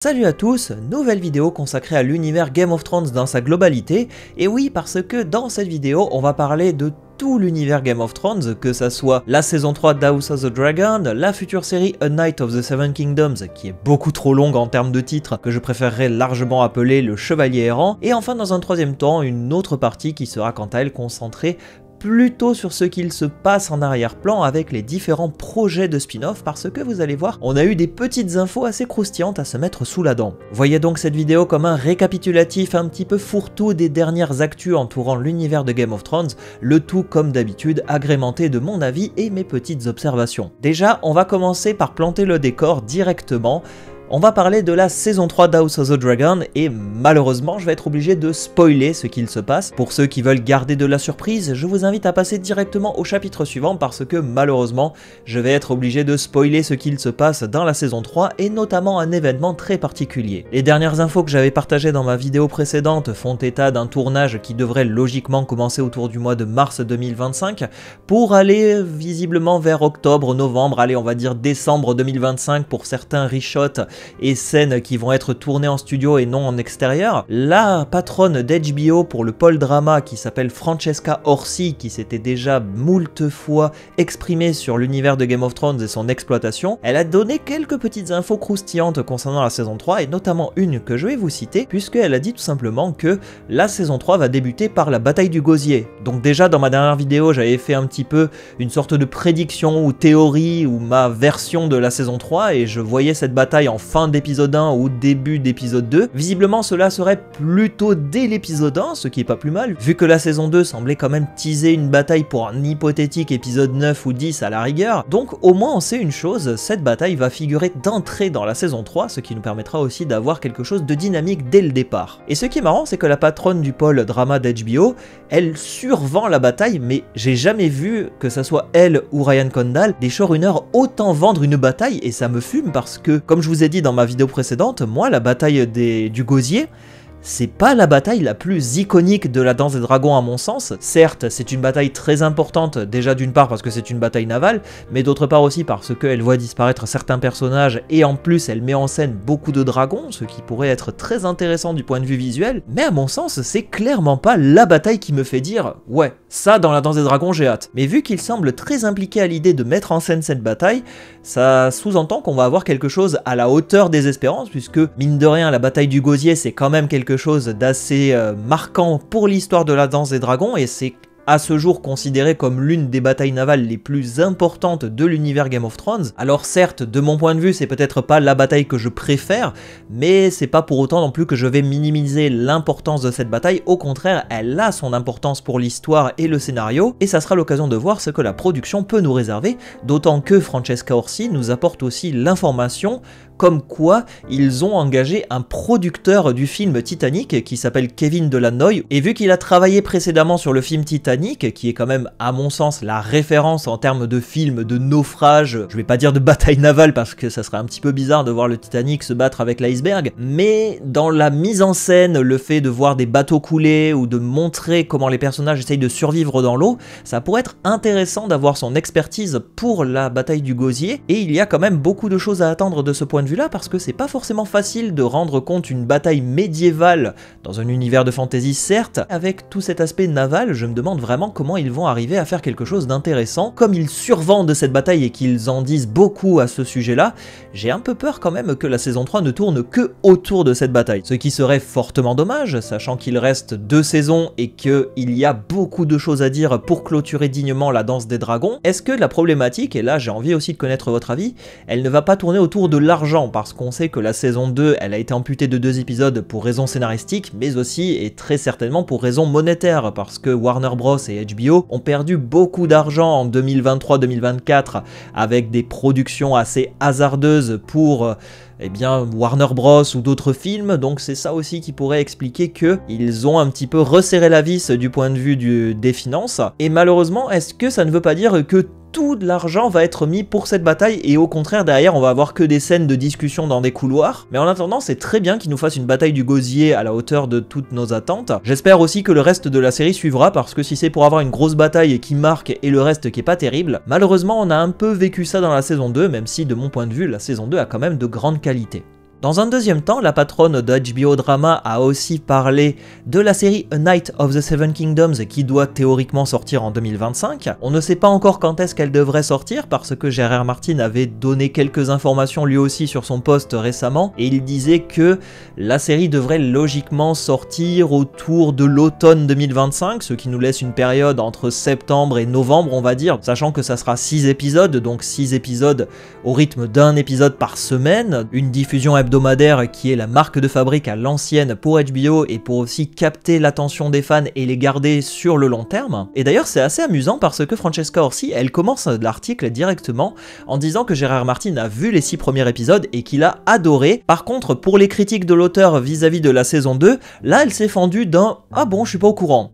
Salut à tous, nouvelle vidéo consacrée à l'univers Game of Thrones dans sa globalité, et oui parce que dans cette vidéo on va parler de tout l'univers Game of Thrones, que ça soit la saison 3 d'House of the Dragon, la future série A Knight of the Seven Kingdoms, qui est beaucoup trop longue en termes de titre, que je préférerais largement appeler le Chevalier Errant, et enfin dans un troisième temps, une autre partie qui sera quant à elle concentrée plutôt sur ce qu'il se passe en arrière-plan avec les différents projets de spin-off, parce que vous allez voir, on a eu des petites infos assez croustillantes à se mettre sous la dent. Voyez donc cette vidéo comme un récapitulatif un petit peu fourre-tout des dernières actus entourant l'univers de Game of Thrones, le tout comme d'habitude agrémenté de mon avis et mes petites observations. Déjà, on va commencer par planter le décor directement. On va parler de la saison 3 d'House of the Dragon et malheureusement je vais être obligé de spoiler ce qu'il se passe. Pour ceux qui veulent garder de la surprise, je vous invite à passer directement au chapitre suivant parce que malheureusement je vais être obligé de spoiler ce qu'il se passe dans la saison 3 et notamment un événement très particulier. Les dernières infos que j'avais partagées dans ma vidéo précédente font état d'un tournage qui devrait logiquement commencer autour du mois de mars 2025 pour aller visiblement vers octobre, novembre, allez on va dire décembre 2025 pour certains reshots et scènes qui vont être tournées en studio et non en extérieur. La patronne d'HBO pour le pôle drama qui s'appelle Francesca Orsi, qui s'était déjà moult fois exprimée sur l'univers de Game of Thrones et son exploitation, elle a donné quelques petites infos croustillantes concernant la saison 3 et notamment une que je vais vous citer puisqu'elle a dit tout simplement que la saison 3 va débuter par la bataille du gosier. Donc déjà dans ma dernière vidéo j'avais fait un petit peu une sorte de prédiction ou théorie ou ma version de la saison 3 et je voyais cette bataille en fin d'épisode 1 ou début d'épisode 2. Visiblement cela serait plutôt dès l'épisode 1, ce qui est pas plus mal, vu que la saison 2 semblait quand même teaser une bataille pour un hypothétique épisode 9 ou 10 à la rigueur. Donc au moins on sait une chose, cette bataille va figurer d'entrée dans la saison 3, ce qui nous permettra aussi d'avoir quelque chose de dynamique dès le départ. Et ce qui est marrant, c'est que la patronne du pôle drama d'HBO, elle survend la bataille, mais j'ai jamais vu, que ça soit elle ou Ryan Condal, des showrunners autant vendre une bataille, et ça me fume parce que, comme je vous ai dit dans ma vidéo précédente, moi la bataille du gosier, c'est pas la bataille la plus iconique de la Danse des Dragons à mon sens. Certes, c'est une bataille très importante, déjà d'une part parce que c'est une bataille navale, mais d'autre part aussi parce qu'elle voit disparaître certains personnages et en plus elle met en scène beaucoup de dragons, ce qui pourrait être très intéressant du point de vue visuel, mais à mon sens c'est clairement pas la bataille qui me fait dire « ouais, ça dans la Danse des Dragons j'ai hâte ». Mais vu qu'il semble très impliqué à l'idée de mettre en scène cette bataille, ça sous-entend qu'on va avoir quelque chose à la hauteur des espérances, puisque mine de rien la bataille du gosier c'est quand même quelque chose d'assez marquant pour l'histoire de la Danse des Dragons et c'est à ce jour considéré comme l'une des batailles navales les plus importantes de l'univers Game of Thrones. Alors certes, de mon point de vue, c'est peut-être pas la bataille que je préfère, mais c'est pas pour autant non plus que je vais minimiser l'importance de cette bataille, au contraire, elle a son importance pour l'histoire et le scénario, et ça sera l'occasion de voir ce que la production peut nous réserver, d'autant que Francesca Orsi nous apporte aussi l'information comme quoi ils ont engagé un producteur du film Titanic qui s'appelle Kevin Delanoy, et vu qu'il a travaillé précédemment sur le film Titanic, qui est quand même à mon sens la référence en termes de film de naufrage, je vais pas dire de bataille navale parce que ça serait un petit peu bizarre de voir le Titanic se battre avec l'iceberg, mais dans la mise en scène, le fait de voir des bateaux couler ou de montrer comment les personnages essayent de survivre dans l'eau, ça pourrait être intéressant d'avoir son expertise pour la bataille du gosier, et il y a quand même beaucoup de choses à attendre de ce point de vue là parce que c'est pas forcément facile de rendre compte une bataille médiévale dans un univers de fantasy certes, avec tout cet aspect naval, je me demande vraiment comment ils vont arriver à faire quelque chose d'intéressant. Comme ils survendent cette bataille et qu'ils en disent beaucoup à ce sujet là, j'ai un peu peur quand même que la saison 3 ne tourne que autour de cette bataille, ce qui serait fortement dommage, sachant qu'il reste 2 saisons et qu'il y a beaucoup de choses à dire pour clôturer dignement la Danse des Dragons. Est-ce que la problématique, et là j'ai envie aussi de connaître votre avis, elle ne va pas tourner autour de l'argent, parce qu'on sait que la saison 2 elle a été amputée de 2 épisodes pour raisons scénaristiques, mais aussi et très certainement pour raisons monétaires, parce que Warner Bros et HBO ont perdu beaucoup d'argent en 2023-2024 avec des productions assez hasardeuses pour eh bien Warner Bros ou d'autres films, donc c'est ça aussi qui pourrait expliquer qu'ils ont un petit peu resserré la vis du point de vue des finances. Et malheureusement, est-ce que ça ne veut pas dire que tout de l'argent va être mis pour cette bataille et au contraire derrière on va avoir que des scènes de discussion dans des couloirs? Mais en attendant, c'est très bien qu'ils nous fassent une bataille du gosier à la hauteur de toutes nos attentes. J'espère aussi que le reste de la série suivra, parce que si c'est pour avoir une grosse bataille qui marque et le reste qui est pas terrible, malheureusement on a un peu vécu ça dans la saison 2, même si de mon point de vue la saison 2 a quand même de grandes qualités. Dans un deuxième temps, la patronne de HBO Drama a aussi parlé de la série A Knight of the Seven Kingdoms qui doit théoriquement sortir en 2025. On ne sait pas encore quand est-ce qu'elle devrait sortir parce que J.R.R. Martin avait donné quelques informations lui aussi sur son post récemment et il disait que la série devrait logiquement sortir autour de l'automne 2025, ce qui nous laisse une période entre septembre et novembre on va dire, sachant que ça sera 6 épisodes, donc 6 épisodes au rythme d'un épisode par semaine, une diffusion hebdomadaire qui est la marque de fabrique à l'ancienne pour HBO et pour aussi capter l'attention des fans et les garder sur le long terme. Et d'ailleurs c'est assez amusant parce que Francesca Orsi, elle commence l'article directement en disant que J.R.R. Martin a vu les 6 premiers épisodes et qu'il a adoré. Par contre pour les critiques de l'auteur vis-à-vis de la saison 2, là elle s'est fendue d'un « Ah bon, je suis pas au courant ».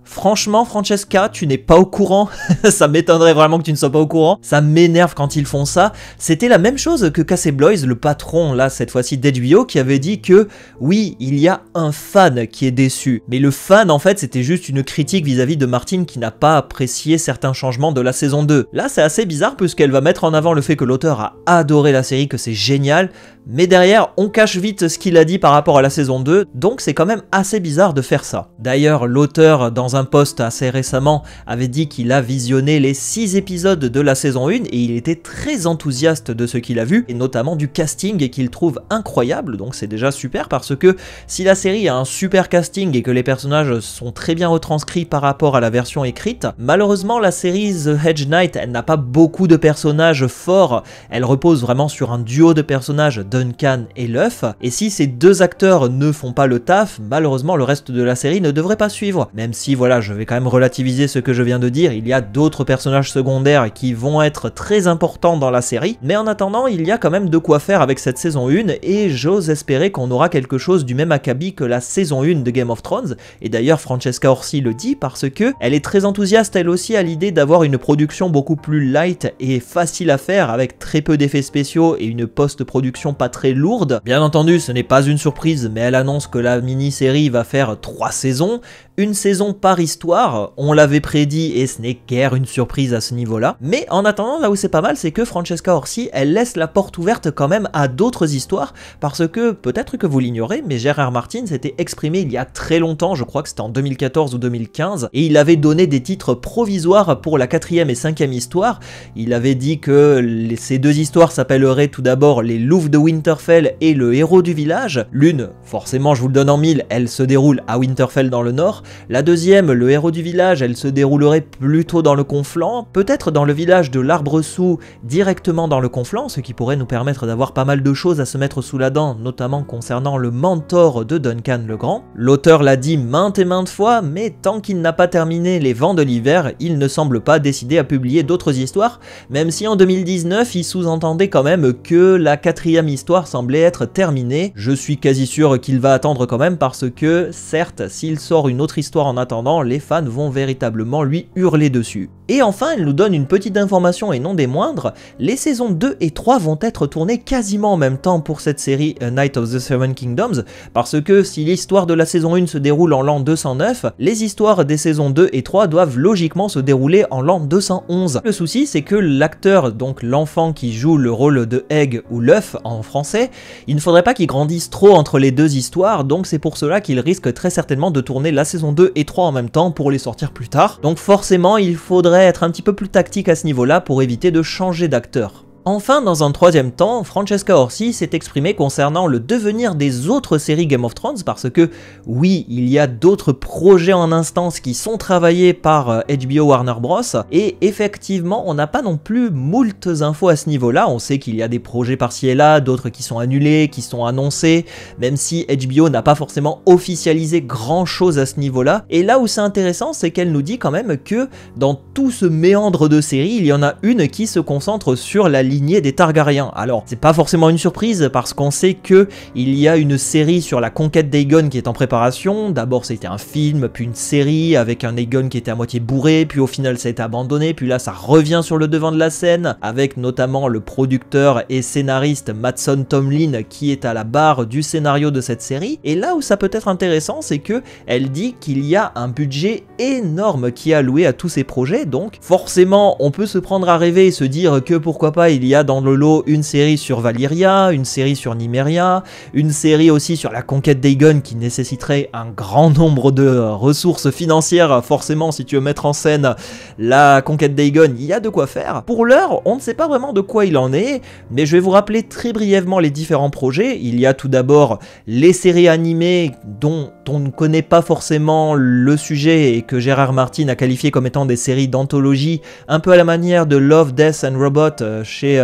Franchement, Francesca, tu n'es pas au courant. Ça m'étonnerait vraiment que tu ne sois pas au courant. Ça m'énerve quand ils font ça. C'était la même chose que Casey Bloys, le patron, là, cette fois-ci d'HBO, qui avait dit que, oui, il y a un fan qui est déçu. Mais le fan, en fait, c'était juste une critique vis-à-vis de Martin qui n'a pas apprécié certains changements de la saison 2. Là, c'est assez bizarre puisqu'elle va mettre en avant le fait que l'auteur a adoré la série, que c'est génial. Mais derrière, on cache vite ce qu'il a dit par rapport à la saison 2, donc c'est quand même assez bizarre de faire ça. D'ailleurs, l'auteur, dans un post assez récemment, avait dit qu'il a visionné les 6 épisodes de la saison 1 et il était très enthousiaste de ce qu'il a vu, et notamment du casting et qu'il trouve incroyable, donc c'est déjà super parce que si la série a un super casting et que les personnages sont très bien retranscrits par rapport à la version écrite, malheureusement la série The Hedge Knight, elle n'a pas beaucoup de personnages forts, elle repose vraiment sur un duo de personnages, Duncan et Luff, et si ces deux acteurs ne font pas le taf, malheureusement le reste de la série ne devrait pas suivre, même si voilà, je vais quand même relativiser ce que je viens de dire, il y a d'autres personnages secondaires qui vont être très importants dans la série, mais en attendant, il y a quand même de quoi faire avec cette saison 1, et j'ose espérer qu'on aura quelque chose du même acabit que la saison 1 de Game of Thrones, et d'ailleurs Francesca Orsi le dit parce que elle est très enthousiaste elle aussi à l'idée d'avoir une production beaucoup plus light et facile à faire avec très peu d'effets spéciaux et une post-production pas très lourde. Bien entendu, ce n'est pas une surprise, mais elle annonce que la mini-série va faire 3 saisons, une saison par histoire, on l'avait prédit et ce n'est guère une surprise à ce niveau-là. Mais en attendant, là où c'est pas mal, c'est que Francesca Orsi, elle laisse la porte ouverte quand même à d'autres histoires, parce que, peut-être que vous l'ignorez, mais J.R.R. Martin s'était exprimé il y a très longtemps, je crois que c'était en 2014 ou 2015, et il avait donné des titres provisoires pour la 4e et 5e histoire. Il avait dit que ces 2 histoires s'appelleraient tout d'abord les Louves de Winterfell et le héros du village. L'une, forcément je vous le donne en mille, elle se déroule à Winterfell dans le nord. La deuxième, le héros du village, elle se déroulerait plutôt dans le Conflent, peut-être dans le village de l'Arbre-Sous, directement dans le Conflent, ce qui pourrait nous permettre d'avoir pas mal de choses à se mettre sous la dent, notamment concernant le mentor de Duncan le Grand. L'auteur l'a dit maintes et maintes fois, mais tant qu'il n'a pas terminé Les Vents de l'Hiver, il ne semble pas décider à publier d'autres histoires, même si en 2019, il sous-entendait quand même que la 4e histoire semblait être terminée. Je suis quasi sûr qu'il va attendre quand même parce que, certes, s'il sort une autre histoire en attendant, les fans vont véritablement lui hurler dessus. Et enfin, elle nous donne une petite information et non des moindres, les saisons 2 et 3 vont être tournées quasiment en même temps pour cette série A Knight of the Seven Kingdoms, parce que si l'histoire de la saison 1 se déroule en l'an 209, les histoires des saisons 2 et 3 doivent logiquement se dérouler en l'an 211. Le souci, c'est que l'acteur, donc l'enfant qui joue le rôle de Egg ou l'œuf en français, il ne faudrait pas qu'il grandisse trop entre les deux histoires, donc c'est pour cela qu'il risque très certainement de tourner la saison 2 et 3 en même temps pour les sortir plus tard. Donc forcément, il faudrait être un petit peu plus tactique à ce niveau-là pour éviter de changer d'acteur. Enfin, dans un troisième temps, Francesca Orsi s'est exprimée concernant le devenir des autres séries Game of Thrones parce que, oui, il y a d'autres projets en instance qui sont travaillés par HBO Warner Bros. Et effectivement, on n'a pas non plus moultes infos à ce niveau-là. On sait qu'il y a des projets par-ci et là, d'autres qui sont annulés, qui sont annoncés, même si HBO n'a pas forcément officialisé grand-chose à ce niveau-là. Et là où c'est intéressant, c'est qu'elle nous dit quand même que dans tout ce méandre de séries, il y en a une qui se concentre sur la lignée des Targaryens. Alors, c'est pas forcément une surprise parce qu'on sait que il y a une série sur la conquête d'Aegon qui est en préparation. D'abord, c'était un film, puis une série avec un Aegon qui était à moitié bourré, puis au final, ça a été abandonné, puis là, ça revient sur le devant de la scène avec notamment le producteur et scénariste Mattson Tomlin qui est à la barre du scénario de cette série. Et là où ça peut être intéressant, c'est que elle dit qu'il y a un budget énorme qui est alloué à tous ces projets, donc forcément, on peut se prendre à rêver et se dire que pourquoi pas il il y a dans le lot une série sur Valyria, une série sur Nymeria, une série aussi sur la conquête d'Aegon qui nécessiterait un grand nombre de ressources financières. Forcément, si tu veux mettre en scène la conquête d'Aegon, il y a de quoi faire. Pour l'heure, on ne sait pas vraiment de quoi il en est, mais je vais vous rappeler très brièvement les différents projets. Il y a tout d'abord les séries animées dont on ne connaît pas forcément le sujet et que Gérard Martin a qualifié comme étant des séries d'anthologie, un peu à la manière de Love, Death and Robot chez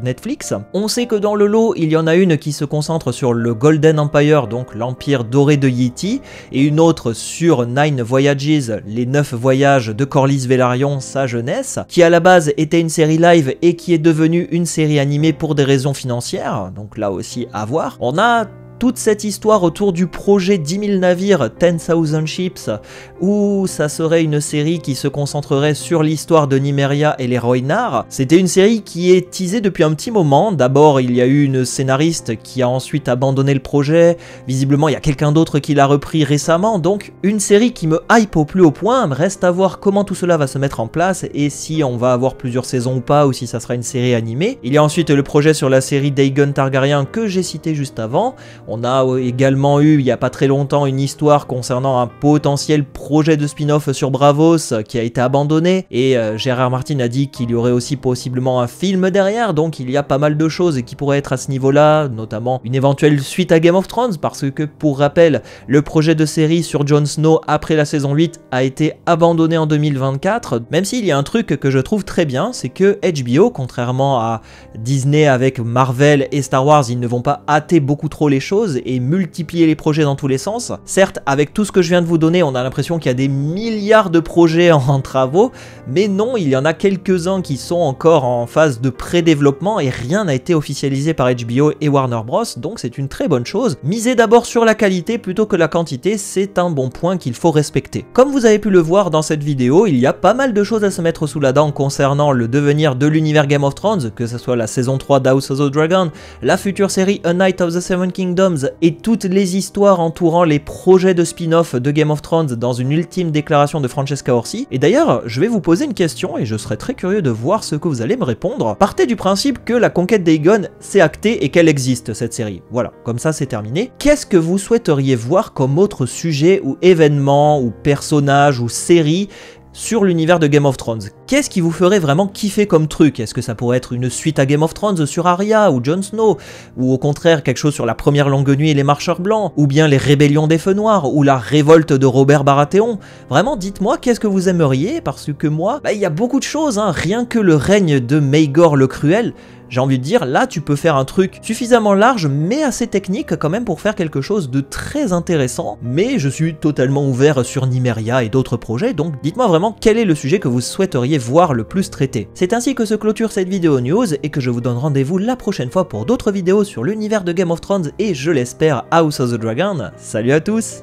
Netflix. On sait que dans le lot, il y en a une qui se concentre sur le Golden Empire, donc l'empire doré de Yeti, et une autre sur Nine Voyages, les 9 voyages de Corlys Velaryon, sa jeunesse, qui à la base était une série live et qui est devenue une série animée pour des raisons financières, donc là aussi à voir. On a toute cette histoire autour du projet 10 000 navires, 10,000 ships, où ça serait une série qui se concentrerait sur l'histoire de Nymeria et les Rhoynar. C'était une série qui est teasée depuis un petit moment. D'abord, il y a eu une scénariste qui a ensuite abandonné le projet. Visiblement, il y a quelqu'un d'autre qui l'a repris récemment. Donc, une série qui me hype au plus haut point. Reste à voir comment tout cela va se mettre en place et si on va avoir plusieurs saisons ou pas, ou si ça sera une série animée. Il y a ensuite le projet sur la série d'Aegon Targaryen que j'ai cité juste avant. On a également eu, il n'y a pas très longtemps, une histoire concernant un potentiel projet de spin-off sur Braavos qui a été abandonné, et Gérard Martin a dit qu'il y aurait aussi possiblement un film derrière, donc il y a pas mal de choses qui pourraient être à ce niveau-là, notamment une éventuelle suite à Game of Thrones, parce que pour rappel, le projet de série sur Jon Snow après la saison 8 a été abandonné en 2024, même s'il y a un truc que je trouve très bien, c'est que HBO, contrairement à Disney avec Marvel et Star Wars, ils ne vont pas hâter beaucoup trop les choses et multiplier les projets dans tous les sens. Certes, avec tout ce que je viens de vous donner, on a l'impression qu'il y a des milliards de projets en travaux, mais non, il y en a quelques-uns qui sont encore en phase de pré-développement et rien n'a été officialisé par HBO et Warner Bros, donc c'est une très bonne chose. Miser d'abord sur la qualité plutôt que la quantité, c'est un bon point qu'il faut respecter. Comme vous avez pu le voir dans cette vidéo, il y a pas mal de choses à se mettre sous la dent concernant le devenir de l'univers Game of Thrones, que ce soit la saison 3 d'House of the Dragon, la future série A Knight of the Seven Kingdoms et toutes les histoires entourant les projets de spin-off de Game of Thrones dans une ultime déclaration de Francesca Orsi. Et d'ailleurs, je vais vous poser une question et je serai très curieux de voir ce que vous allez me répondre. Partez du principe que la conquête d'Aegon, c'est acté et qu'elle existe, cette série. Voilà, comme ça c'est terminé. Qu'est-ce que vous souhaiteriez voir comme autre sujet ou événement ou personnage ou série sur l'univers de Game of Thrones? Qu'est-ce qui vous ferait vraiment kiffer comme truc? Est-ce que ça pourrait être une suite à Game of Thrones sur Arya ou Jon Snow? Ou au contraire quelque chose sur la première longue nuit et les marcheurs blancs? Ou bien les rébellions des feux noirs? Ou la révolte de Robert Baratheon? Vraiment, dites-moi qu'est-ce que vous aimeriez, parce que moi, il y a beaucoup de choses, hein. Rien que le règne de Maegor le Cruel, j'ai envie de dire, là tu peux faire un truc suffisamment large mais assez technique quand même pour faire quelque chose de très intéressant. Mais je suis totalement ouvert sur Nymeria et d'autres projets, donc dites-moi vraiment quel est le sujet que vous souhaiteriez voir le plus traité. C'est ainsi que se clôture cette vidéo news et que je vous donne rendez-vous la prochaine fois pour d'autres vidéos sur l'univers de Game of Thrones et je l'espère House of the Dragon. Salut à tous!